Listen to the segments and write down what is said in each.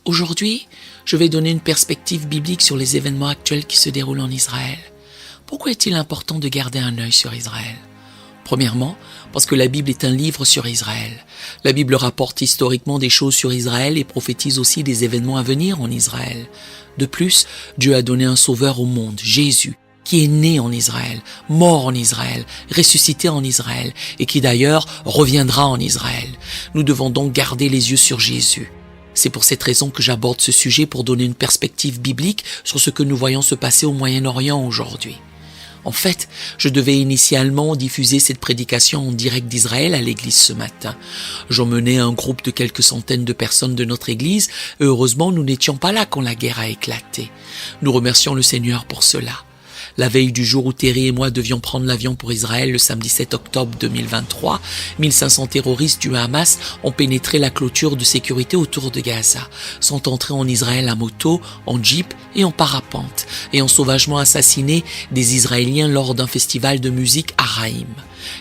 Aujourd'hui, je vais donner une perspective biblique sur les événements actuels qui se déroulent en Israël. Pourquoi est-il important de garder un œil sur Israël ? Premièrement, parce que la Bible est un livre sur Israël. La Bible rapporte historiquement des choses sur Israël et prophétise aussi des événements à venir en Israël. De plus, Dieu a donné un sauveur au monde, Jésus, qui est né en Israël, mort en Israël, ressuscité en Israël et qui d'ailleurs reviendra en Israël. Nous devons donc garder les yeux sur Jésus. C'est pour cette raison que j'aborde ce sujet pour donner une perspective biblique sur ce que nous voyons se passer au Moyen-Orient aujourd'hui. En fait, je devais initialement diffuser cette prédication en direct d'Israël à l'église ce matin. J'emmenais un groupe de quelques centaines de personnes de notre église et heureusement nous n'étions pas là quand la guerre a éclaté. Nous remercions le Seigneur pour cela. La veille du jour où Terry et moi devions prendre l'avion pour Israël le samedi 7 octobre 2023, 1500 terroristes du Hamas ont pénétré la clôture de sécurité autour de Gaza, sont entrés en Israël à moto, en jeep et en parapente, et ont sauvagement assassiné des Israéliens lors d'un festival de musique à Raïm.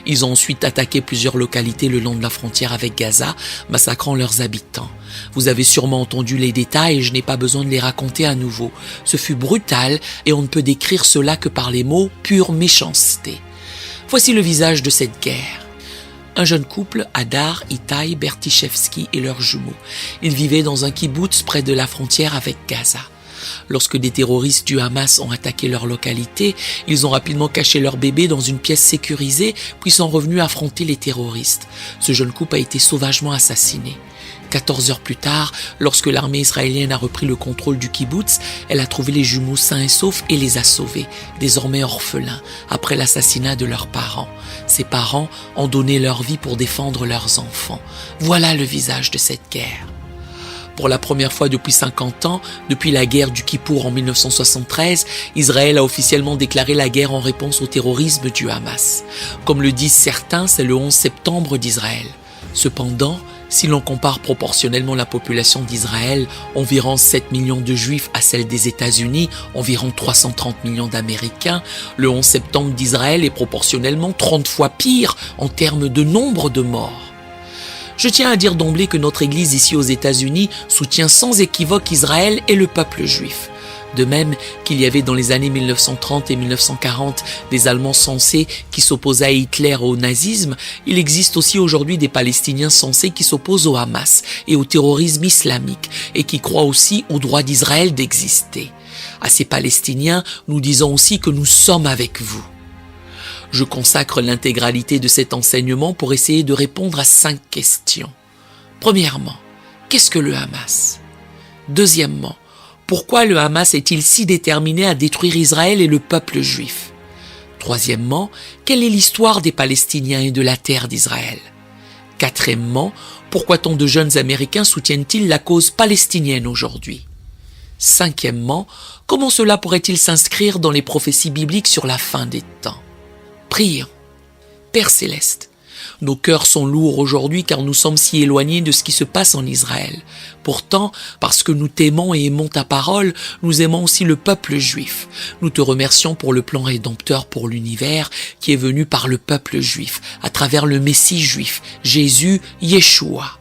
Ils ont ensuite attaqué plusieurs localités le long de la frontière avec Gaza, massacrant leurs habitants. Vous avez sûrement entendu les détails et je n'ai pas besoin de les raconter à nouveau. Ce fut brutal et on ne peut décrire cela que par les mots « pure méchanceté ». Voici le visage de cette guerre. Un jeune couple, Hadar, Itai, Bertichevski et leurs jumeaux. Ils vivaient dans un kibboutz près de la frontière avec Gaza. Lorsque des terroristes du Hamas ont attaqué leur localité, ils ont rapidement caché leur bébé dans une pièce sécurisée, puis sont revenus affronter les terroristes. Ce jeune couple a été sauvagement assassiné. 14 heures plus tard, lorsque l'armée israélienne a repris le contrôle du kibboutz, elle a trouvé les jumeaux sains et saufs et les a sauvés, désormais orphelins, après l'assassinat de leurs parents. Ces parents ont donné leur vie pour défendre leurs enfants. Voilà le visage de cette guerre. Pour la première fois depuis 50 ans, depuis la guerre du Kippour en 1973, Israël a officiellement déclaré la guerre en réponse au terrorisme du Hamas. Comme le disent certains, c'est le 11 septembre d'Israël. Cependant, si l'on compare proportionnellement la population d'Israël, environ 7 millions de Juifs à celle des États-Unis, environ 330 millions d'Américains, le 11 septembre d'Israël est proportionnellement 30 fois pire en termes de nombre de morts. Je tiens à dire d'emblée que notre Église ici aux États-Unis soutient sans équivoque Israël et le peuple juif. De même qu'il y avait dans les années 1930 et 1940 des Allemands sensés qui s'opposaient à Hitler et au nazisme, il existe aussi aujourd'hui des Palestiniens sensés qui s'opposent au Hamas et au terrorisme islamique et qui croient aussi au droit d'Israël d'exister. À ces Palestiniens, nous disons aussi que nous sommes avec vous. Je consacre l'intégralité de cet enseignement pour essayer de répondre à 5 questions. Premièrement, qu'est-ce que le Hamas ? Deuxièmement, pourquoi le Hamas est-il si déterminé à détruire Israël et le peuple juif ? Troisièmement, quelle est l'histoire des Palestiniens et de la terre d'Israël ? Quatrièmement, pourquoi tant de jeunes Américains soutiennent-ils la cause palestinienne aujourd'hui ? Cinquièmement, comment cela pourrait-il s'inscrire dans les prophéties bibliques sur la fin des temps ? Prions. Père Céleste, nos cœurs sont lourds aujourd'hui car nous sommes si éloignés de ce qui se passe en Israël. Pourtant, parce que nous t'aimons et aimons ta parole, nous aimons aussi le peuple juif. Nous te remercions pour le plan rédempteur pour l'univers qui est venu par le peuple juif, à travers le Messie juif, Jésus, Yeshua.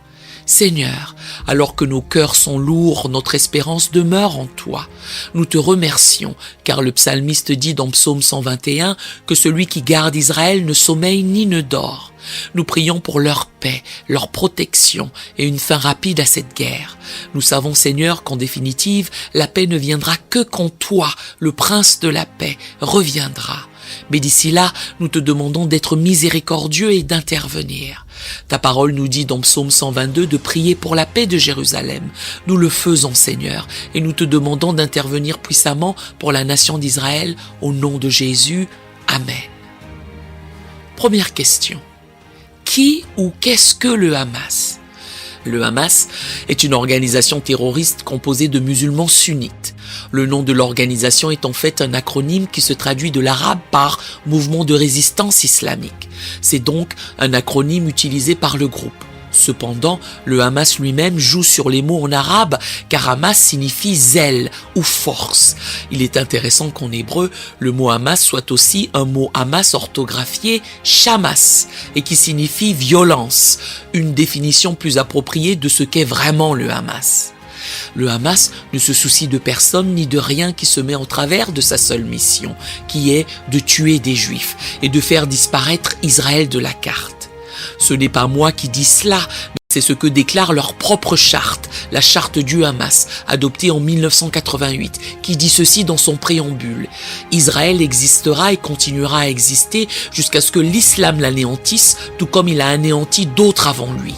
Seigneur, alors que nos cœurs sont lourds, notre espérance demeure en toi. Nous te remercions, car le psalmiste dit dans Psaume 121 que celui qui garde Israël ne sommeille ni ne dort. Nous prions pour leur paix, leur protection et une fin rapide à cette guerre. Nous savons, Seigneur, qu'en définitive, la paix ne viendra que quand toi, le prince de la paix, reviendra. Mais d'ici là, nous te demandons d'être miséricordieux et d'intervenir. Ta parole nous dit dans Psaume 122 de prier pour la paix de Jérusalem. Nous le faisons, Seigneur, et nous te demandons d'intervenir puissamment pour la nation d'Israël, au nom de Jésus. Amen. Première question. Qui ou qu'est-ce que le Hamas ? Le Hamas est une organisation terroriste composée de musulmans sunnites. Le nom de l'organisation est en fait un acronyme qui se traduit de l'arabe par « Mouvement de résistance islamique ». C'est donc un acronyme utilisé par le groupe. Cependant, le Hamas lui-même joue sur les mots en arabe car Hamas signifie zèle ou force. Il est intéressant qu'en hébreu, le mot Hamas soit aussi un mot Hamas orthographié Shamas et qui signifie violence, une définition plus appropriée de ce qu'est vraiment le Hamas. Le Hamas ne se soucie de personne ni de rien qui se met en travers de sa seule mission, qui est de tuer des Juifs et de faire disparaître Israël de la carte. Ce n'est pas moi qui dis cela, mais c'est ce que déclare leur propre charte, la charte du Hamas, adoptée en 1988, qui dit ceci dans son préambule. Israël existera et continuera à exister jusqu'à ce que l'islam l'anéantisse, tout comme il a anéanti d'autres avant lui.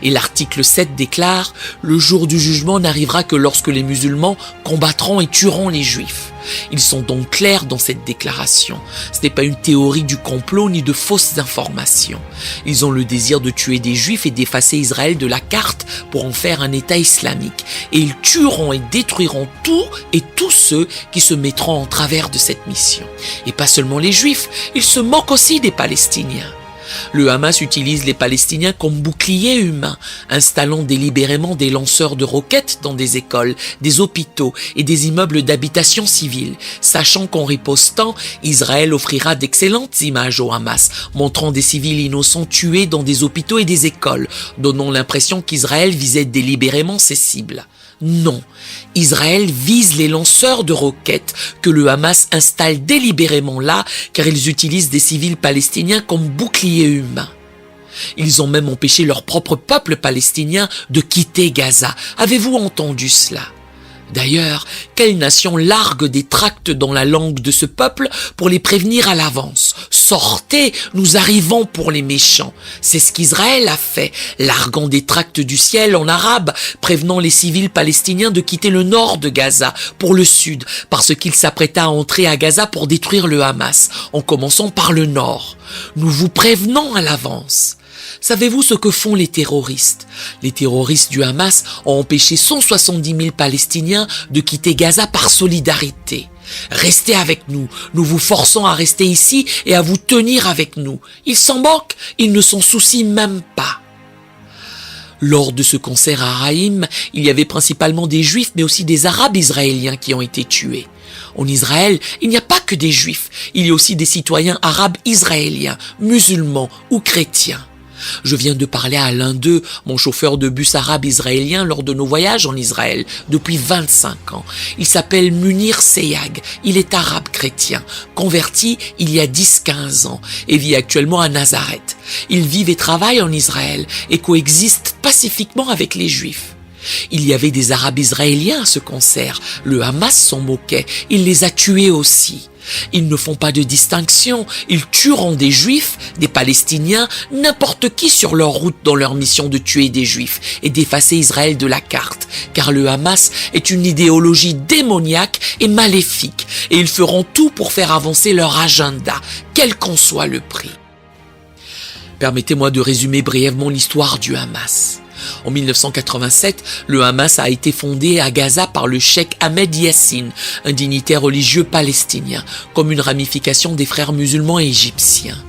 Et l'article 7 déclare « Le jour du jugement n'arrivera que lorsque les musulmans combattront et tueront les juifs ». Ils sont donc clairs dans cette déclaration. Ce n'est pas une théorie du complot ni de fausses informations. Ils ont le désir de tuer des juifs et d'effacer Israël de la carte pour en faire un État islamique. Et ils tueront et détruiront tout et tous ceux qui se mettront en travers de cette mission. Et pas seulement les juifs, ils se moquent aussi des Palestiniens. Le Hamas utilise les Palestiniens comme boucliers humains, installant délibérément des lanceurs de roquettes dans des écoles, des hôpitaux et des immeubles d'habitation civile, sachant qu'en ripostant, Israël offrira d'excellentes images au Hamas, montrant des civils innocents tués dans des hôpitaux et des écoles, donnant l'impression qu'Israël visait délibérément ses cibles. Non, Israël vise les lanceurs de roquettes que le Hamas installe délibérément là car ils utilisent des civils palestiniens comme boucliers humains. Ils ont même empêché leur propre peuple palestinien de quitter Gaza. Avez-vous entendu cela ? D'ailleurs, quelle nation largue des tracts dans la langue de ce peuple pour les prévenir à l'avance ? Sortez, nous arrivons pour les méchants. C'est ce qu'Israël a fait, larguant des tracts du ciel en arabe, prévenant les civils palestiniens de quitter le nord de Gaza pour le sud, parce qu'il s'apprêta à entrer à Gaza pour détruire le Hamas, en commençant par le nord. Nous vous prévenons à l'avance. Savez-vous ce que font les terroristes ? Les terroristes du Hamas ont empêché 170 000 Palestiniens de quitter Gaza par solidarité. Restez avec nous, nous vous forçons à rester ici et à vous tenir avec nous. Ils s'en moquent, ils ne s'en soucient même pas. Lors de ce concert à Haïm, il y avait principalement des Juifs mais aussi des Arabes israéliens qui ont été tués. En Israël, il n'y a pas que des Juifs, il y a aussi des citoyens arabes israéliens, musulmans ou chrétiens. Je viens de parler à l'un d'eux, mon chauffeur de bus arabe israélien lors de nos voyages en Israël depuis 25 ans. Il s'appelle Munir Seyag, il est arabe chrétien, converti il y a 10-15 ans et vit actuellement à Nazareth. Il vit et travaille en Israël et coexiste pacifiquement avec les Juifs. Il y avait des Arabes israéliens à ce concert, le Hamas s'en moquait, il les a tués aussi. Ils ne font pas de distinction, ils tueront des Juifs, des Palestiniens, n'importe qui sur leur route dans leur mission de tuer des Juifs et d'effacer Israël de la carte, car le Hamas est une idéologie démoniaque et maléfique, et ils feront tout pour faire avancer leur agenda, quel qu'en soit le prix. Permettez-moi de résumer brièvement l'histoire du Hamas. En 1987, le Hamas a été fondé à Gaza par le cheikh Ahmed Yassine, un dignitaire religieux palestinien, comme une ramification des frères musulmans égyptiens.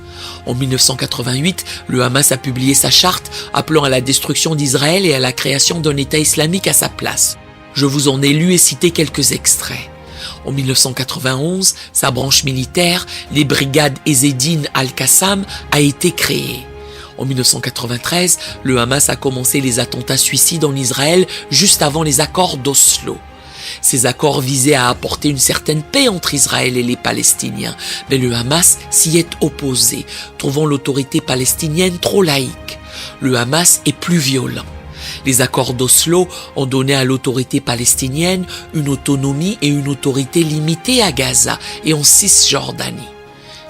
En 1988, le Hamas a publié sa charte appelant à la destruction d'Israël et à la création d'un État islamique à sa place. Je vous en ai lu et cité quelques extraits. En 1991, sa branche militaire, les brigades Ezzedine al-Qassam, a été créée. En 1993, le Hamas a commencé les attentats suicides en Israël juste avant les accords d'Oslo. Ces accords visaient à apporter une certaine paix entre Israël et les Palestiniens, mais le Hamas s'y est opposé, trouvant l'autorité palestinienne trop laïque. Le Hamas est plus violent. Les accords d'Oslo ont donné à l'autorité palestinienne une autonomie et une autorité limitée à Gaza et en Cisjordanie.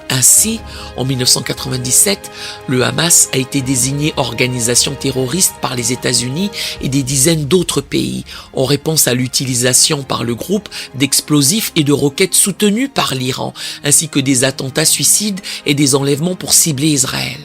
Ainsi, en 1997, le Hamas a été désigné organisation terroriste par les États-Unis et des dizaines d'autres pays, en réponse à l'utilisation par le groupe d'explosifs et de roquettes soutenus par l'Iran, ainsi que des attentats suicides et des enlèvements pour cibler Israël.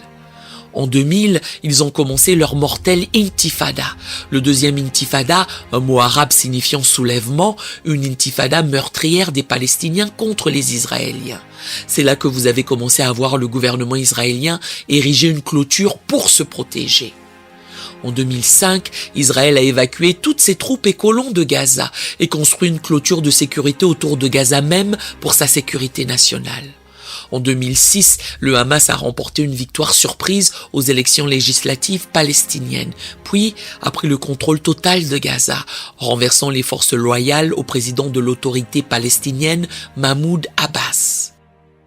En 2000, ils ont commencé leur mortelle intifada. Le deuxième intifada, un mot arabe signifiant soulèvement, une intifada meurtrière des Palestiniens contre les Israéliens. C'est là que vous avez commencé à voir le gouvernement israélien ériger une clôture pour se protéger. En 2005, Israël a évacué toutes ses troupes et colons de Gaza et construit une clôture de sécurité autour de Gaza même pour sa sécurité nationale. En 2006, le Hamas a remporté une victoire surprise aux élections législatives palestiniennes, puis a pris le contrôle total de Gaza, renversant les forces loyales au président de l'autorité palestinienne, Mahmoud Abbas.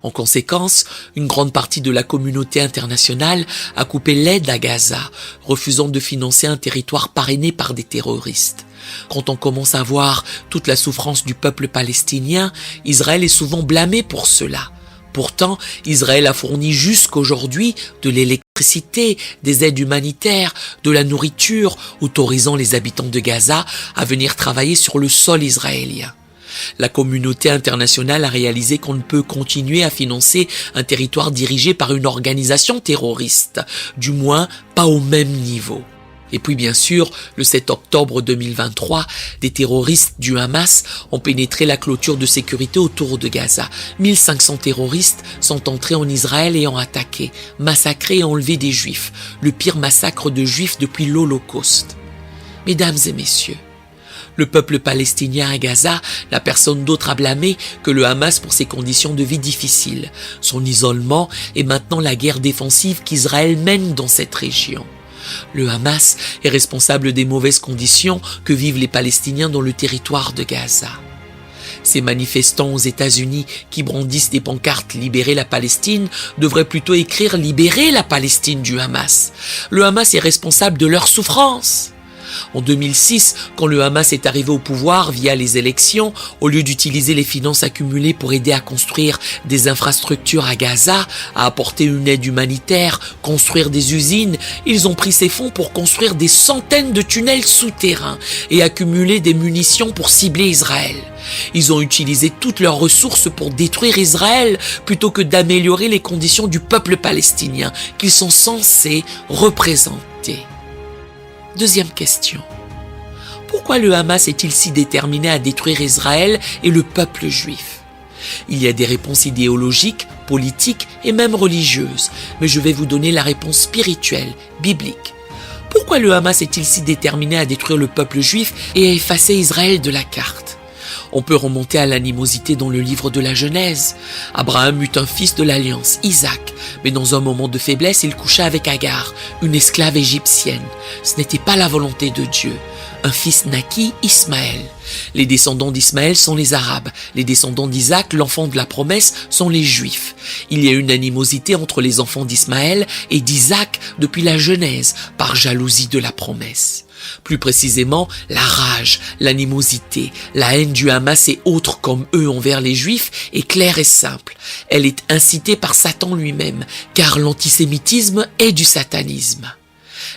En conséquence, une grande partie de la communauté internationale a coupé l'aide à Gaza, refusant de financer un territoire parrainé par des terroristes. Quand on commence à voir toute la souffrance du peuple palestinien, Israël est souvent blâmé pour cela. Pourtant, Israël a fourni jusqu'aujourd'hui de l'électricité, des aides humanitaires, de la nourriture, autorisant les habitants de Gaza à venir travailler sur le sol israélien. La communauté internationale a réalisé qu'on ne peut continuer à financer un territoire dirigé par une organisation terroriste, du moins pas au même niveau. Et puis bien sûr, le 7 octobre 2023, des terroristes du Hamas ont pénétré la clôture de sécurité autour de Gaza. 1500 terroristes sont entrés en Israël et ont attaqué, massacré et enlevé des Juifs, le pire massacre de Juifs depuis l'Holocauste. Mesdames et messieurs, le peuple palestinien à Gaza n'a personne d'autre à blâmer que le Hamas pour ses conditions de vie difficiles, son isolement et maintenant la guerre défensive qu'Israël mène dans cette région. Le Hamas est responsable des mauvaises conditions que vivent les Palestiniens dans le territoire de Gaza. Ces manifestants aux États-Unis qui brandissent des pancartes « Libérer la Palestine » devraient plutôt écrire « Libérer la Palestine du Hamas ». Le Hamas est responsable de leur souffrance. En 2006, quand le Hamas est arrivé au pouvoir via les élections, au lieu d'utiliser les finances accumulées pour aider à construire des infrastructures à Gaza, à apporter une aide humanitaire, construire des usines, ils ont pris ces fonds pour construire des centaines de tunnels souterrains et accumuler des munitions pour cibler Israël. Ils ont utilisé toutes leurs ressources pour détruire Israël plutôt que d'améliorer les conditions du peuple palestinien qu'ils sont censés représenter. Deuxième question. Pourquoi le Hamas est-il si déterminé à détruire Israël et le peuple juif? Il y a des réponses idéologiques, politiques et même religieuses, mais je vais vous donner la réponse spirituelle, biblique. Pourquoi le Hamas est-il si déterminé à détruire le peuple juif et à effacer Israël de la carte? On peut remonter à l'animosité dans le livre de la Genèse. Abraham eut un fils de l'alliance, Isaac, mais dans un moment de faiblesse, il coucha avec Agar, une esclave égyptienne. Ce n'était pas la volonté de Dieu. Un fils naquit, Ismaël. Les descendants d'Ismaël sont les Arabes. Les descendants d'Isaac, l'enfant de la promesse, sont les Juifs. Il y a une animosité entre les enfants d'Ismaël et d'Isaac depuis la Genèse, par jalousie de la promesse. Plus précisément, la rage, l'animosité, la haine du Hamas et autres comme eux envers les Juifs est claire et simple. Elle est incitée par Satan lui-même, car l'antisémitisme est du satanisme.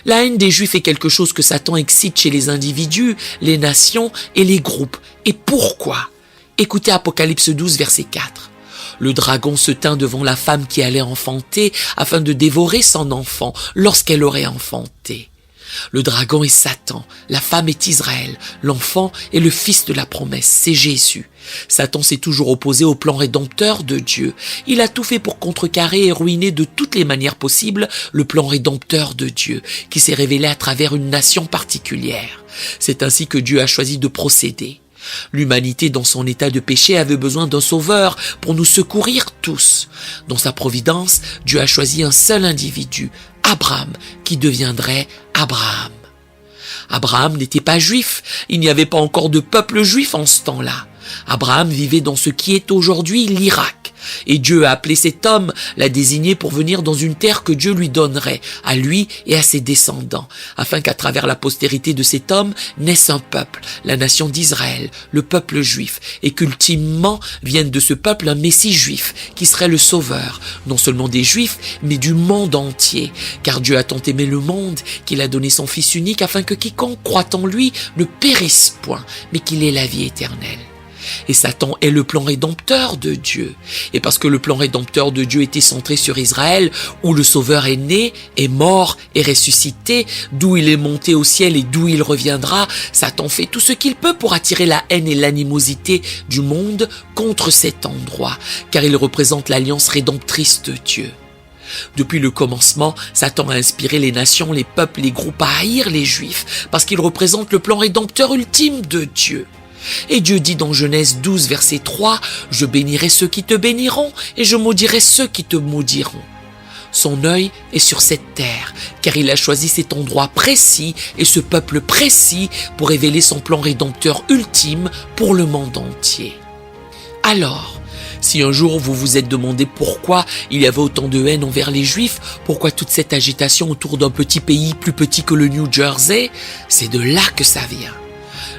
La haine des Juifs est quelque chose que Satan excite chez les individus, les nations et les groupes. Et pourquoi? Écoutez Apocalypse 12, verset 4. Le dragon se tint devant la femme qui allait enfanter afin de dévorer son enfant lorsqu'elle aurait enfanté. Le dragon est Satan, la femme est Israël, l'enfant est le fils de la promesse, c'est Jésus. Satan s'est toujours opposé au plan rédempteur de Dieu. Il a tout fait pour contrecarrer et ruiner de toutes les manières possibles le plan rédempteur de Dieu, qui s'est révélé à travers une nation particulière. C'est ainsi que Dieu a choisi de procéder. L'humanité dans son état de péché avait besoin d'un sauveur pour nous secourir tous. Dans sa providence, Dieu a choisi un seul individu, Abraham, qui deviendrait Abraham. Abraham n'était pas juif, il n'y avait pas encore de peuple juif en ce temps-là. Abraham vivait dans ce qui est aujourd'hui l'Irak. Et Dieu a appelé cet homme, l'a désigné pour venir dans une terre que Dieu lui donnerait, à lui et à ses descendants, afin qu'à travers la postérité de cet homme naisse un peuple, la nation d'Israël, le peuple juif, et qu'ultimement vienne de ce peuple un Messie juif, qui serait le sauveur, non seulement des Juifs, mais du monde entier. Car Dieu a tant aimé le monde qu'il a donné son Fils unique afin que quiconque croit en lui ne périsse point, mais qu'il ait la vie éternelle. Et Satan est le plan rédempteur de Dieu. Et parce que le plan rédempteur de Dieu était centré sur Israël, où le Sauveur est né, est mort, est ressuscité, d'où il est monté au ciel et d'où il reviendra, Satan fait tout ce qu'il peut pour attirer la haine et l'animosité du monde contre cet endroit, car il représente l'alliance rédemptrice de Dieu. Depuis le commencement, Satan a inspiré les nations, les peuples, les groupes à haïr les Juifs, parce qu'ils représentent le plan rédempteur ultime de Dieu. Et Dieu dit dans Genèse 12, verset 3, « Je bénirai ceux qui te béniront et je maudirai ceux qui te maudiront. » Son œil est sur cette terre, car il a choisi cet endroit précis et ce peuple précis pour révéler son plan rédempteur ultime pour le monde entier. Alors, si un jour vous vous êtes demandé pourquoi il y avait autant de haine envers les Juifs, pourquoi toute cette agitation autour d'un petit pays plus petit que le New Jersey, c'est de là que ça vient.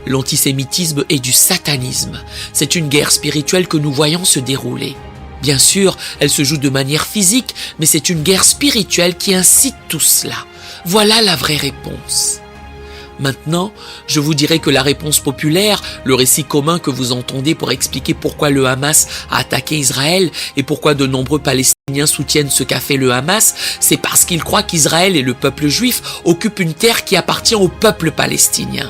L'antisémitisme est du satanisme. C'est une guerre spirituelle que nous voyons se dérouler. Bien sûr, elle se joue de manière physique, mais c'est une guerre spirituelle qui incite tout cela. Voilà la vraie réponse. Maintenant, je vous dirai que la réponse populaire, le récit commun que vous entendez pour expliquer pourquoi le Hamas a attaqué Israël et pourquoi de nombreux Palestiniens soutiennent ce qu'a fait le Hamas, c'est parce qu'ils croient qu'Israël et le peuple juif occupent une terre qui appartient au peuple palestinien.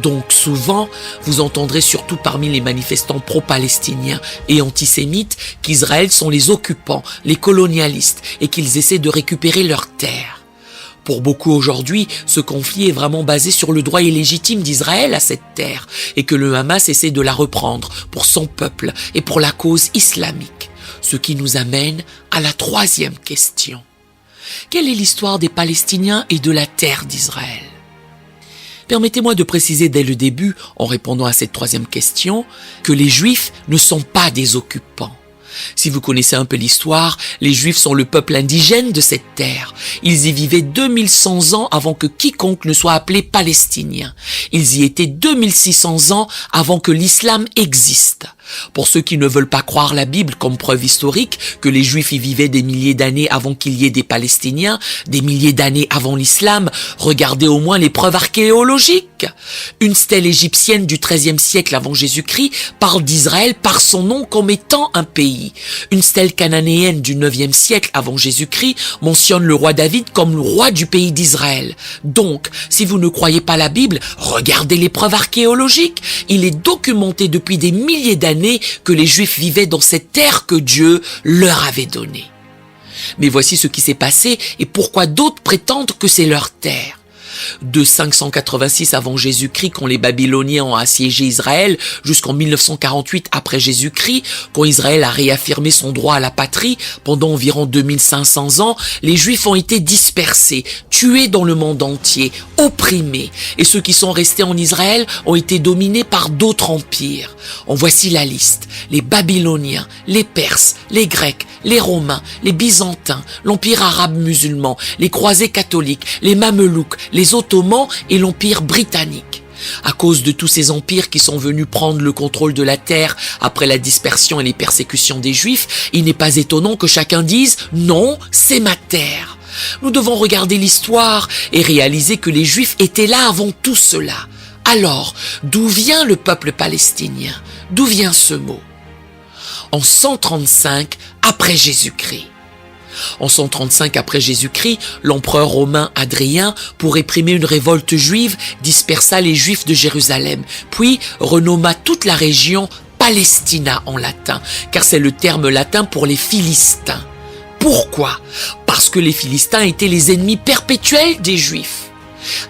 Donc souvent, vous entendrez surtout parmi les manifestants pro-palestiniens et antisémites qu'Israël sont les occupants, les colonialistes et qu'ils essaient de récupérer leurs terres. Pour beaucoup aujourd'hui, ce conflit est vraiment basé sur le droit illégitime d'Israël à cette terre et que le Hamas essaie de la reprendre pour son peuple et pour la cause islamique. Ce qui nous amène à la troisième question. Quelle est l'histoire des Palestiniens et de la terre d'Israël ? Permettez-moi de préciser dès le début, en répondant à cette troisième question, que les Juifs ne sont pas des occupants. Si vous connaissez un peu l'histoire, les Juifs sont le peuple indigène de cette terre. Ils y vivaient 2100 ans avant que quiconque ne soit appelé Palestinien. Ils y étaient 2600 ans avant que l'islam existe. Pour ceux qui ne veulent pas croire la Bible comme preuve historique que les Juifs y vivaient des milliers d'années avant qu'il y ait des Palestiniens, des milliers d'années avant l'islam, regardez au moins les preuves archéologiques. Une stèle égyptienne du XIIIe siècle avant Jésus-Christ parle d'Israël par son nom comme étant un pays. Une stèle cananéenne du IXe siècle avant Jésus-Christ mentionne le roi David comme le roi du pays d'Israël. Donc, si vous ne croyez pas la Bible, regardez les preuves archéologiques. Il est documenté depuis des milliers d'années que les Juifs vivaient dans cette terre que Dieu leur avait donnée. Mais voici ce qui s'est passé et pourquoi d'autres prétendent que c'est leur terre. De 586 avant Jésus-Christ, quand les Babyloniens ont assiégé Israël, jusqu'en 1948 après Jésus-Christ, quand Israël a réaffirmé son droit à la patrie, pendant environ 2500 ans, les Juifs ont été dispersés, tués dans le monde entier, opprimés, et ceux qui sont restés en Israël ont été dominés par d'autres empires. En voici la liste: les Babyloniens, les Perses, les Grecs, les Romains, les Byzantins, l'Empire arabe musulman, les croisés catholiques, les Mamelouks, les Ottomans et l'Empire britannique. À cause de tous ces empires qui sont venus prendre le contrôle de la terre après la dispersion et les persécutions des Juifs, il n'est pas étonnant que chacun dise « Non, c'est ma terre ». Nous devons regarder l'histoire et réaliser que les Juifs étaient là avant tout cela. Alors, d'où vient le peuple palestinien? D'où vient ce mot? En 135 après Jésus-Christ. En 135 après Jésus-Christ, l'empereur romain Hadrien, pour réprimer une révolte juive, dispersa les Juifs de Jérusalem, puis renomma toute la région Palestina en latin, car c'est le terme latin pour les Philistins. Pourquoi? Parce que les Philistins étaient les ennemis perpétuels des Juifs.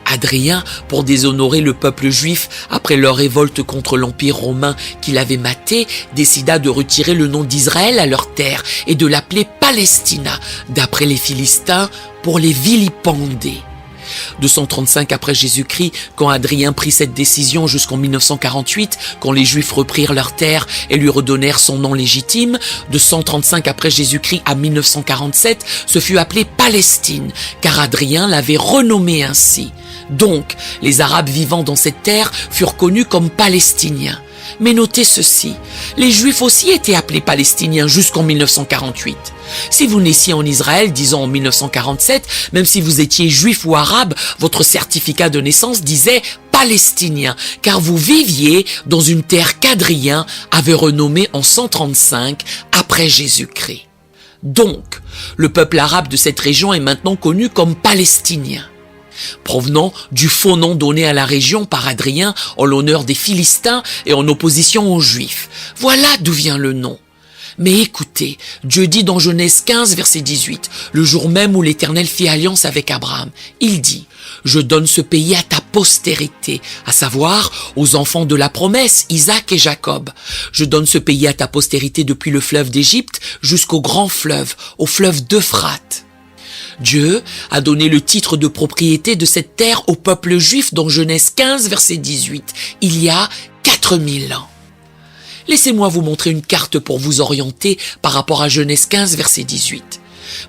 Hadrien, pour déshonorer le peuple juif après leur révolte contre l'Empire romain qu'il avait maté, décida de retirer le nom d'Israël à leur terre et de l'appeler Palestina, d'après les Philistins, pour les vilipender. 235 après Jésus-Christ, quand Hadrien prit cette décision jusqu'en 1948, quand les Juifs reprirent leur terre et lui redonnèrent son nom légitime, de 135 après Jésus-Christ à 1947, ce fut appelé Palestine, car Hadrien l'avait renommé ainsi. Donc, les Arabes vivant dans cette terre furent connus comme Palestiniens. Mais notez ceci, les Juifs aussi étaient appelés Palestiniens jusqu'en 1948. Si vous naissiez en Israël, disons en 1947, même si vous étiez juif ou arabe, votre certificat de naissance disait palestinien, car vous viviez dans une terre qu'Hadrien avait renommée en 135 après Jésus-Christ. Donc, le peuple arabe de cette région est maintenant connu comme palestinien, provenant du faux nom donné à la région par Hadrien en l'honneur des Philistins et en opposition aux Juifs. Voilà d'où vient le nom. Mais écoutez, Dieu dit dans Genèse 15, verset 18, le jour même où l'Éternel fit alliance avec Abraham, il dit « Je donne ce pays à ta postérité, à savoir aux enfants de la promesse, Isaac et Jacob. Je donne ce pays à ta postérité depuis le fleuve d'Égypte jusqu'au grand fleuve, au fleuve d'Euphrate. » Dieu a donné le titre de propriété de cette terre au peuple juif dans Genèse 15, verset 18, il y a 4000 ans. Laissez-moi vous montrer une carte pour vous orienter par rapport à Genèse 15, verset 18.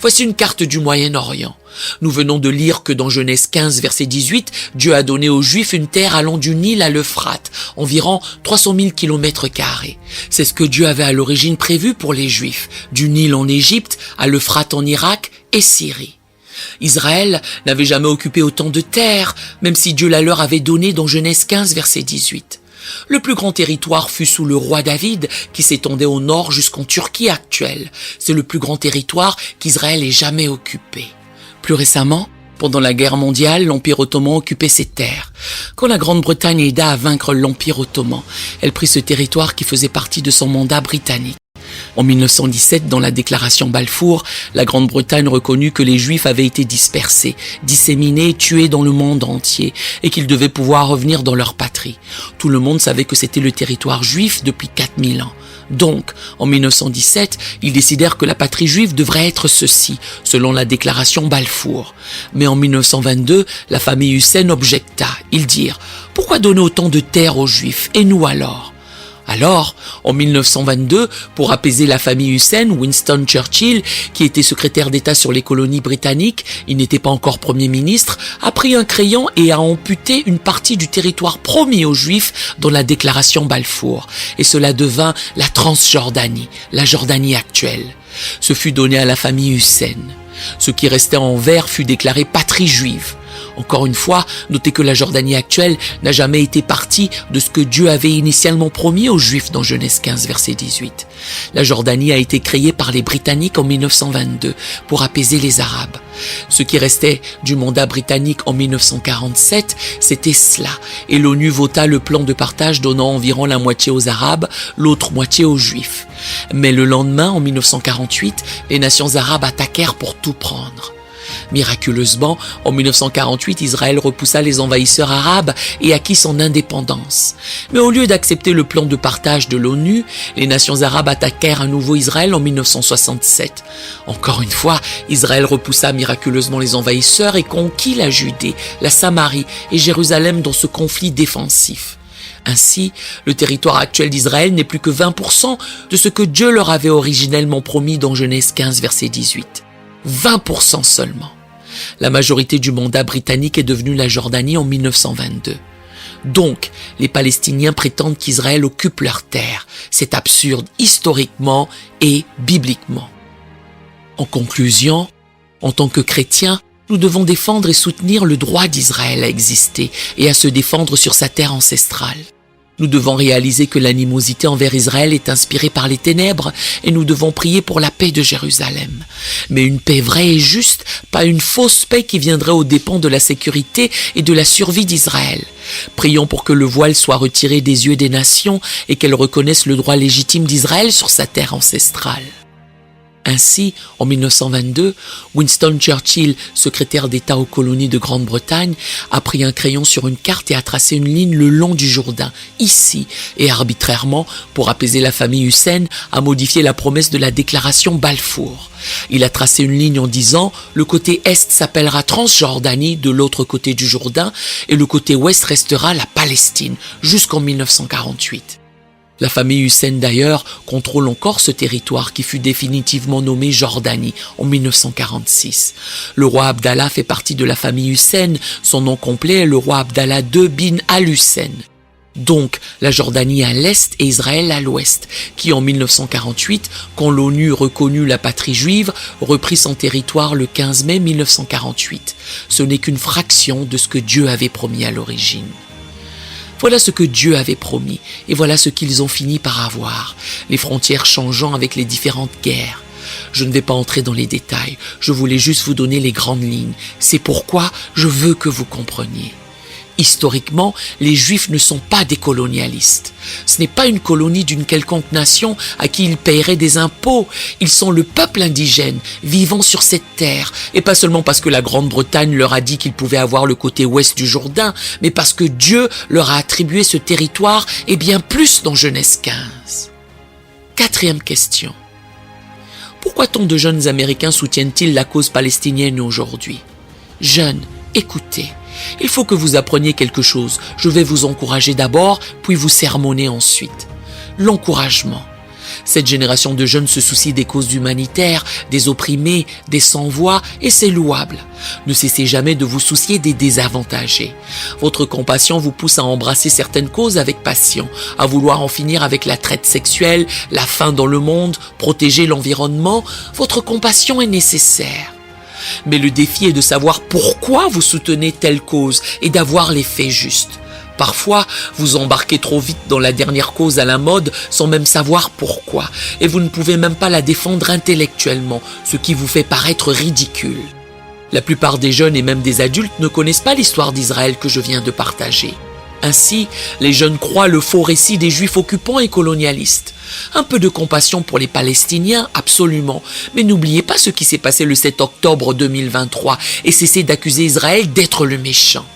Voici une carte du Moyen-Orient. Nous venons de lire que dans Genèse 15, verset 18, Dieu a donné aux Juifs une terre allant du Nil à l'Euphrate, environ 300 000 km². C'est ce que Dieu avait à l'origine prévu pour les Juifs, du Nil en Égypte à l'Euphrate en Irak et Syrie. Israël n'avait jamais occupé autant de terre, même si Dieu la leur avait donné dans Genèse 15, verset 18. Le plus grand territoire fut sous le roi David, qui s'étendait au nord jusqu'en Turquie actuelle. C'est le plus grand territoire qu'Israël ait jamais occupé. Plus récemment, pendant la guerre mondiale, l'Empire ottoman occupait ces terres. Quand la Grande-Bretagne aida à vaincre l'Empire ottoman, elle prit ce territoire qui faisait partie de son mandat britannique. En 1917, dans la déclaration Balfour, la Grande-Bretagne reconnut que les Juifs avaient été dispersés, disséminés et tués dans le monde entier et qu'ils devaient pouvoir revenir dans leur patrie. Tout le monde savait que c'était le territoire juif depuis 4000 ans. Donc, en 1917, ils décidèrent que la patrie juive devrait être ceci, selon la déclaration Balfour. Mais en 1922, la famille Hussein objecta. Ils dirent « Pourquoi donner autant de terres aux Juifs et nous alors ?» Alors, en 1922, pour apaiser la famille Hussein, Winston Churchill, qui était secrétaire d'État sur les colonies britanniques, il n'était pas encore Premier ministre, a pris un crayon et a amputé une partie du territoire promis aux Juifs dans la déclaration Balfour. Et cela devint la Transjordanie, la Jordanie actuelle. Ce fut donné à la famille Hussein. Ce qui restait en vert fut déclaré patrie juive. Encore une fois, notez que la Jordanie actuelle n'a jamais été partie de ce que Dieu avait initialement promis aux Juifs dans Genèse 15, verset 18. La Jordanie a été créée par les Britanniques en 1922 pour apaiser les Arabes. Ce qui restait du mandat britannique en 1947, c'était cela, et l'ONU vota le plan de partage donnant environ la moitié aux Arabes, l'autre moitié aux Juifs. Mais le lendemain, en 1948, les nations arabes attaquèrent pour tout prendre. Miraculeusement, en 1948, Israël repoussa les envahisseurs arabes et acquit son indépendance. Mais au lieu d'accepter le plan de partage de l'ONU, les nations arabes attaquèrent à nouveau Israël en 1967. Encore une fois, Israël repoussa miraculeusement les envahisseurs et conquit la Judée, la Samarie et Jérusalem dans ce conflit défensif. Ainsi, le territoire actuel d'Israël n'est plus que 20% de ce que Dieu leur avait originellement promis dans Genèse 15, verset 18. 20% seulement. La majorité du mandat britannique est devenue la Jordanie en 1922. Donc, les Palestiniens prétendent qu'Israël occupe leur terre. C'est absurde historiquement et bibliquement. En conclusion, en tant que chrétiens, nous devons défendre et soutenir le droit d'Israël à exister et à se défendre sur sa terre ancestrale. Nous devons réaliser que l'animosité envers Israël est inspirée par les ténèbres et nous devons prier pour la paix de Jérusalem. Mais une paix vraie et juste, pas une fausse paix qui viendrait aux dépens de la sécurité et de la survie d'Israël. Prions pour que le voile soit retiré des yeux des nations et qu'elles reconnaissent le droit légitime d'Israël sur sa terre ancestrale. Ainsi, en 1922, Winston Churchill, secrétaire d'État aux colonies de Grande-Bretagne, a pris un crayon sur une carte et a tracé une ligne le long du Jourdain, ici, et arbitrairement, pour apaiser la famille Hussein, a modifié la promesse de la déclaration Balfour. Il a tracé une ligne en disant « Le côté est s'appellera Transjordanie de l'autre côté du Jourdain et le côté ouest restera la Palestine, jusqu'en 1948. » La famille Hussein d'ailleurs contrôle encore ce territoire qui fut définitivement nommé Jordanie en 1946. Le roi Abdallah fait partie de la famille Hussein, son nom complet est le roi Abdallah II bin al-Hussein. Donc la Jordanie à l'est et Israël à l'ouest, qui en 1948, quand l'ONU reconnut la patrie juive, reprit son territoire le 15 mai 1948. Ce n'est qu'une fraction de ce que Dieu avait promis à l'origine. Voilà ce que Dieu avait promis, et voilà ce qu'ils ont fini par avoir, les frontières changeant avec les différentes guerres. Je ne vais pas entrer dans les détails, je voulais juste vous donner les grandes lignes. C'est pourquoi je veux que vous compreniez. Historiquement, les Juifs ne sont pas des colonialistes. Ce n'est pas une colonie d'une quelconque nation à qui ils paieraient des impôts. Ils sont le peuple indigène vivant sur cette terre. Et pas seulement parce que la Grande-Bretagne leur a dit qu'ils pouvaient avoir le côté ouest du Jourdain, mais parce que Dieu leur a attribué ce territoire et bien plus dans Genèse 15. Quatrième question. Pourquoi tant de jeunes Américains soutiennent-ils la cause palestinienne aujourd'hui? Jeunes, écoutez. Il faut que vous appreniez quelque chose. Je vais vous encourager d'abord, puis vous sermonner ensuite. L'encouragement. Cette génération de jeunes se soucie des causes humanitaires, des opprimés, des sans-voix, et c'est louable. Ne cessez jamais de vous soucier des désavantagés. Votre compassion vous pousse à embrasser certaines causes avec passion, à vouloir en finir avec la traite sexuelle, la faim dans le monde, protéger l'environnement. Votre compassion est nécessaire. Mais le défi est de savoir pourquoi vous soutenez telle cause et d'avoir les faits justes. Parfois, vous embarquez trop vite dans la dernière cause à la mode sans même savoir pourquoi, et vous ne pouvez même pas la défendre intellectuellement, ce qui vous fait paraître ridicule. La plupart des jeunes et même des adultes ne connaissent pas l'histoire d'Israël que je viens de partager. Ainsi, les jeunes croient le faux récit des Juifs occupants et colonialistes. Un peu de compassion pour les Palestiniens, absolument. Mais n'oubliez pas ce qui s'est passé le 7 octobre 2023 et cessez d'accuser Israël d'être le méchant.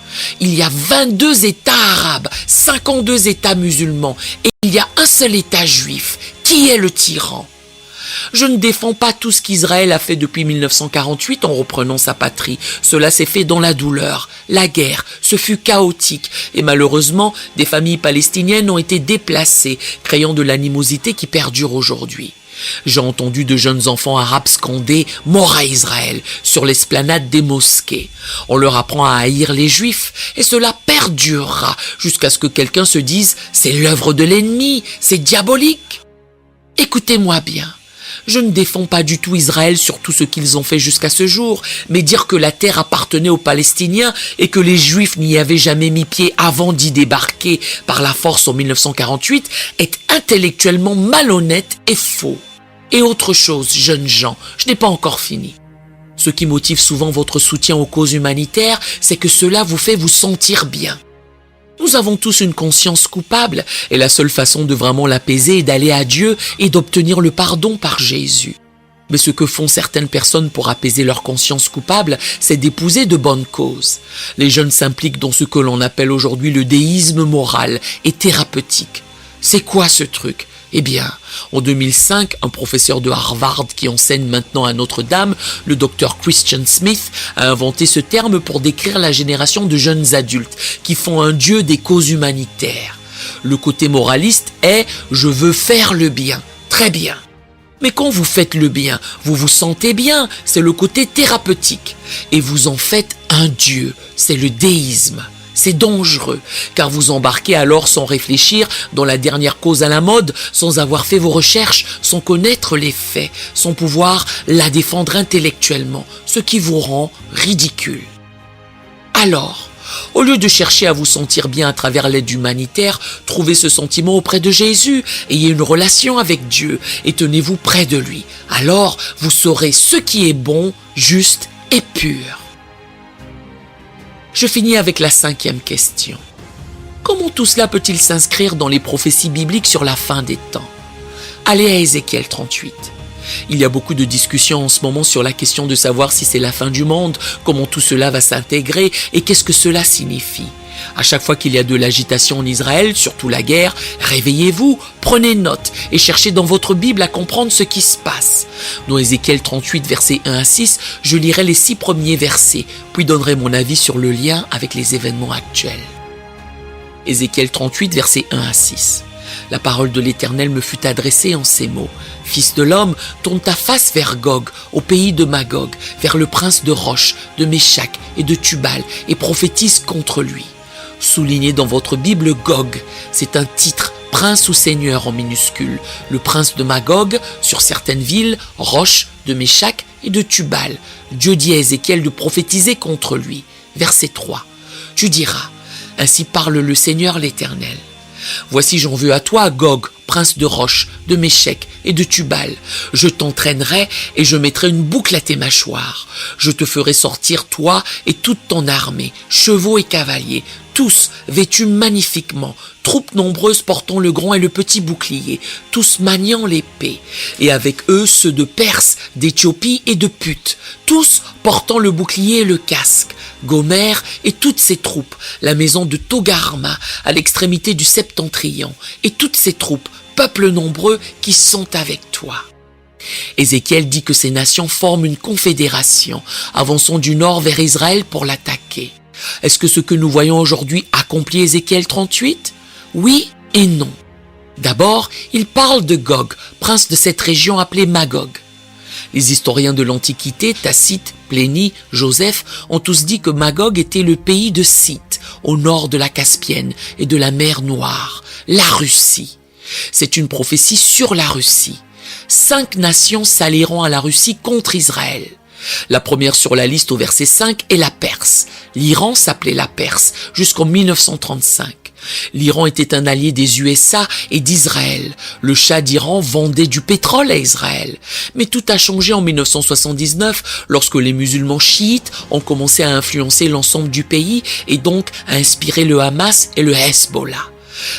Il y a 22 États arabes, 52 États musulmans et il y a un seul État juif. Qui est le tyran ? Je ne défends pas tout ce qu'Israël a fait depuis 1948 en reprenant sa patrie. Cela s'est fait dans la douleur, la guerre, ce fut chaotique et malheureusement, des familles palestiniennes ont été déplacées, créant de l'animosité qui perdure aujourd'hui. J'ai entendu de jeunes enfants arabes scander « Mort à Israël » sur l'esplanade des mosquées. On leur apprend à haïr les juifs et cela perdurera jusqu'à ce que quelqu'un se dise « C'est l'œuvre de l'ennemi, c'est diabolique ». Écoutez-moi bien. Je ne défends pas du tout Israël sur tout ce qu'ils ont fait jusqu'à ce jour, mais dire que la terre appartenait aux Palestiniens et que les Juifs n'y avaient jamais mis pied avant d'y débarquer par la force en 1948 est intellectuellement malhonnête et faux. Et autre chose, jeunes gens, je n'ai pas encore fini. Ce qui motive souvent votre soutien aux causes humanitaires, c'est que cela vous fait vous sentir bien. Nous avons tous une conscience coupable et la seule façon de vraiment l'apaiser est d'aller à Dieu et d'obtenir le pardon par Jésus. Mais ce que font certaines personnes pour apaiser leur conscience coupable, c'est d'épouser de bonnes causes. Les jeunes s'impliquent dans ce que l'on appelle aujourd'hui le déisme moral et thérapeutique. C'est quoi ce truc ? Eh bien, en 2005, un professeur de Harvard qui enseigne maintenant à Notre-Dame, le docteur Christian Smith, a inventé ce terme pour décrire la génération de jeunes adultes qui font un dieu des causes humanitaires. Le côté moraliste est « je veux faire le bien ». Très bien. Mais quand vous faites le bien, vous vous sentez bien, c'est le côté thérapeutique. Et vous en faites un dieu, c'est le déisme. C'est dangereux, car vous embarquez alors sans réfléchir dans la dernière cause à la mode, sans avoir fait vos recherches, sans connaître les faits, sans pouvoir la défendre intellectuellement, ce qui vous rend ridicule. Alors, au lieu de chercher à vous sentir bien à travers l'aide humanitaire, trouvez ce sentiment auprès de Jésus, ayez une relation avec Dieu et tenez-vous près de lui. Alors, vous saurez ce qui est bon, juste et pur. Je finis avec la 5e question. Comment tout cela peut-il s'inscrire dans les prophéties bibliques sur la fin des temps ? Allez à Ézéchiel 38. Il y a beaucoup de discussions en ce moment sur la question de savoir si c'est la fin du monde, comment tout cela va s'intégrer et qu'est-ce que cela signifie. À chaque fois qu'il y a de l'agitation en Israël, surtout la guerre, réveillez-vous, prenez note et cherchez dans votre Bible à comprendre ce qui se passe. Dans Ézéchiel 38, versets 1 à 6, je lirai les 6 premiers versets, puis donnerai mon avis sur le lien avec les événements actuels. Ézéchiel 38, versets 1 à 6. La parole de l'Éternel me fut adressée en ces mots. « Fils de l'homme, tourne ta face vers Gog, au pays de Magog, vers le prince de Roche, de Méshach et de Tubal, et prophétise contre lui. » Soulignez dans votre Bible Gog, c'est un titre, prince ou seigneur en minuscule. Le prince de Magog, sur certaines villes, Roche, de Méshach et de Tubal. Dieu dit à Ézéchiel de prophétiser contre lui. Verset 3. Tu diras, ainsi parle le Seigneur l'Éternel. Voici j'en veux à toi, Gog, prince de Roche, de Méshech et de Tubal. Je t'entraînerai et je mettrai une boucle à tes mâchoires. Je te ferai sortir, toi et toute ton armée, chevaux et cavaliers, tous vêtus magnifiquement, troupes nombreuses portant le grand et le petit bouclier, tous maniant l'épée, et avec eux ceux de Perse, d'Éthiopie et de Put, tous portant le bouclier et le casque, Gomer et toutes ses troupes, la maison de Togarma à l'extrémité du septentrion, et toutes ses troupes, peuple nombreux qui sont avec toi. Ézéchiel dit que ces nations forment une confédération, avançant du nord vers Israël pour l'attaquer. Est-ce que ce que nous voyons aujourd'hui accomplit Ézéchiel 38 ? Oui et non. D'abord, il parle de Gog, prince de cette région appelée Magog. Les historiens de l'Antiquité, Tacite, Plénie, Joseph, ont tous dit que Magog était le pays de Scythe, au nord de la Caspienne et de la mer Noire, la Russie. C'est une prophétie sur la Russie. 5 nations s'allieront à la Russie contre Israël. La première sur la liste au verset 5 est la Perse. L'Iran s'appelait la Perse jusqu'en 1935. L'Iran était un allié des USA et d'Israël. Le Shah d'Iran vendait du pétrole à Israël. Mais tout a changé en 1979 lorsque les musulmans chiites ont commencé à influencer l'ensemble du pays et donc à inspirer le Hamas et le Hezbollah.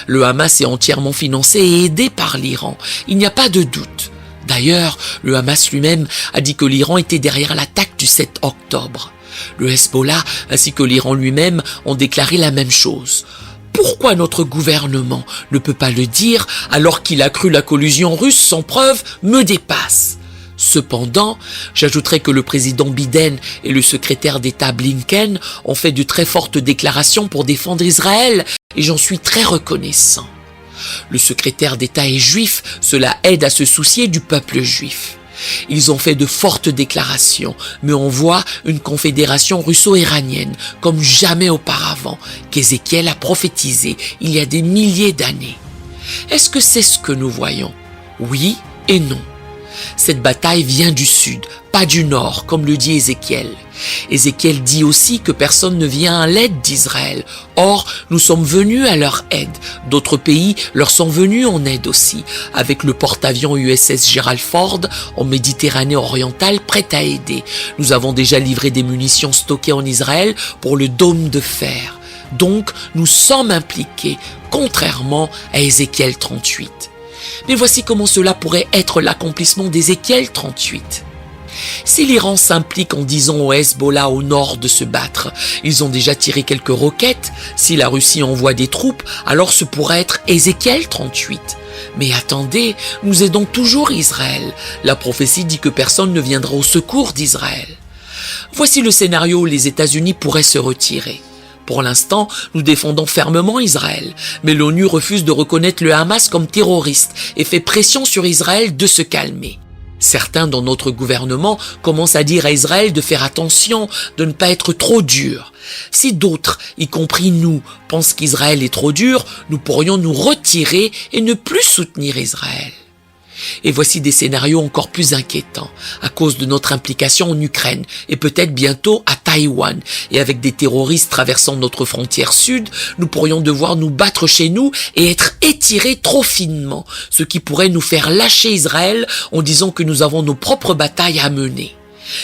Le Hamas est entièrement financé et aidé par l'Iran. Il n'y a pas de doute. D'ailleurs, le Hamas lui-même a dit que l'Iran était derrière l'attaque du 7 octobre. Le Hezbollah ainsi que l'Iran lui-même ont déclaré la même chose. Pourquoi notre gouvernement ne peut pas le dire alors qu'il a cru la collusion russe sans preuve me dépasse? Cependant, j'ajouterai que le président Biden et le secrétaire d'État Blinken ont fait de très fortes déclarations pour défendre Israël et j'en suis très reconnaissant. Le secrétaire d'État est juif, cela aide à se soucier du peuple juif. Ils ont fait de fortes déclarations, mais on voit une confédération russo-iranienne comme jamais auparavant, qu'Ézéchiel a prophétisé il y a des milliers d'années. Est-ce que c'est ce que nous voyons? Oui et non. Cette bataille vient du sud, pas du nord, comme le dit Ézéchiel. Ézéchiel dit aussi que personne ne vient à l'aide d'Israël. Or, nous sommes venus à leur aide. D'autres pays leur sont venus en aide aussi, avec le porte-avions USS Gerald Ford en Méditerranée orientale prêt à aider. Nous avons déjà livré des munitions stockées en Israël pour le dôme de fer. Donc, nous sommes impliqués, contrairement à Ézéchiel 38. Mais voici comment cela pourrait être l'accomplissement d'Ézéchiel 38. Si l'Iran s'implique en disant au Hezbollah au nord de se battre, ils ont déjà tiré quelques roquettes. Si la Russie envoie des troupes, alors ce pourrait être Ézéchiel 38. Mais attendez, nous aidons toujours Israël. La prophétie dit que personne ne viendra au secours d'Israël. Voici le scénario où les États-Unis pourraient se retirer. Pour l'instant, nous défendons fermement Israël, mais l'ONU refuse de reconnaître le Hamas comme terroriste et fait pression sur Israël de se calmer. Certains dans notre gouvernement commencent à dire à Israël de faire attention, de ne pas être trop dur. Si d'autres, y compris nous, pensent qu'Israël est trop dur, nous pourrions nous retirer et ne plus soutenir Israël. Et voici des scénarios encore plus inquiétants, à cause de notre implication en Ukraine, et peut-être bientôt à Taïwan. Et avec des terroristes traversant notre frontière sud, nous pourrions devoir nous battre chez nous et être étirés trop finement, ce qui pourrait nous faire lâcher Israël en disant que nous avons nos propres batailles à mener.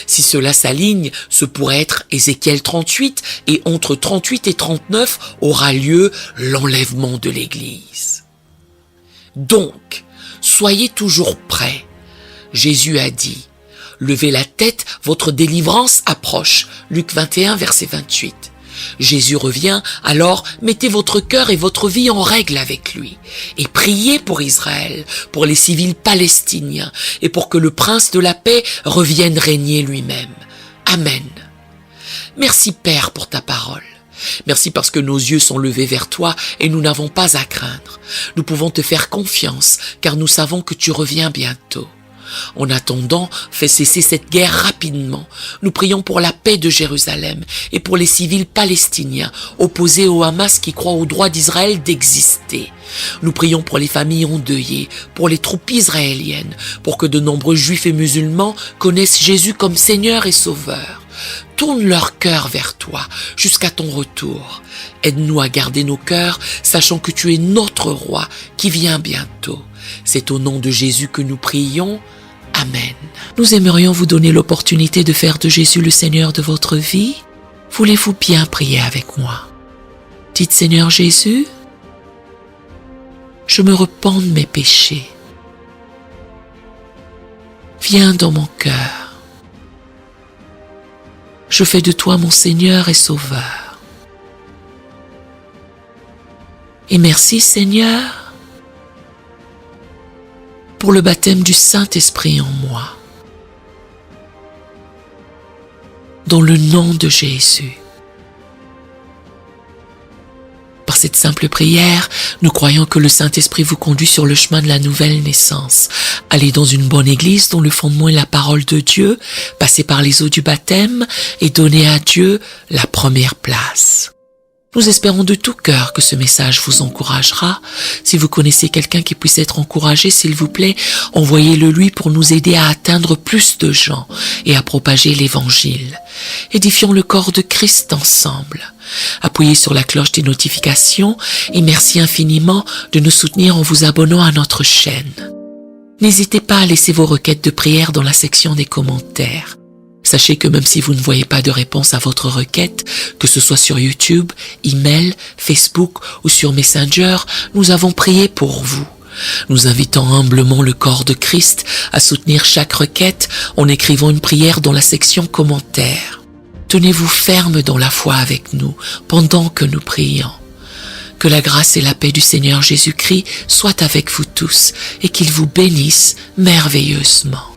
Si cela s'aligne, ce pourrait être Ézéchiel 38, et entre 38 et 39 aura lieu l'enlèvement de l'Église. Donc, soyez toujours prêts. Jésus a dit, « Levez la tête, votre délivrance approche. » Luc 21, verset 28. Jésus revient, alors mettez votre cœur et votre vie en règle avec lui. Et priez pour Israël, pour les civils palestiniens, et pour que le prince de la paix revienne régner lui-même. Amen. Merci Père pour ta parole. Merci parce que nos yeux sont levés vers toi et nous n'avons pas à craindre. Nous pouvons te faire confiance car nous savons que tu reviens bientôt. En attendant, fais cesser cette guerre rapidement. Nous prions pour la paix de Jérusalem et pour les civils palestiniens opposés au Hamas qui croient au droit d'Israël d'exister. Nous prions pour les familles endeuillées, pour les troupes israéliennes, pour que de nombreux juifs et musulmans connaissent Jésus comme Seigneur et Sauveur. Tourne leur cœur vers toi jusqu'à ton retour. Aide-nous à garder nos cœurs, sachant que tu es notre roi qui vient bientôt. C'est au nom de Jésus que nous prions. Amen. Nous aimerions vous donner l'opportunité de faire de Jésus le Seigneur de votre vie. Voulez-vous bien prier avec moi? Dites Seigneur Jésus, je me repens de mes péchés. Viens dans mon cœur. Je fais de toi mon Seigneur et Sauveur. Et merci Seigneur pour le baptême du Saint-Esprit en moi. Dans le nom de Jésus. Par cette simple prière, nous croyons que le Saint-Esprit vous conduit sur le chemin de la nouvelle naissance. Allez dans une bonne église dont le fondement est la parole de Dieu, passez par les eaux du baptême et donnez à Dieu la première place. Nous espérons de tout cœur que ce message vous encouragera. Si vous connaissez quelqu'un qui puisse être encouragé, s'il vous plaît, envoyez-le lui pour nous aider à atteindre plus de gens et à propager l'évangile. Édifions le corps de Christ ensemble. Appuyez sur la cloche des notifications et merci infiniment de nous soutenir en vous abonnant à notre chaîne. N'hésitez pas à laisser vos requêtes de prière dans la section des commentaires. Sachez que même si vous ne voyez pas de réponse à votre requête, que ce soit sur YouTube, email, Facebook ou sur Messenger, nous avons prié pour vous. Nous invitons humblement le corps de Christ à soutenir chaque requête en écrivant une prière dans la section commentaires. Tenez-vous ferme dans la foi avec nous pendant que nous prions. Que la grâce et la paix du Seigneur Jésus-Christ soient avec vous tous et qu'il vous bénisse merveilleusement.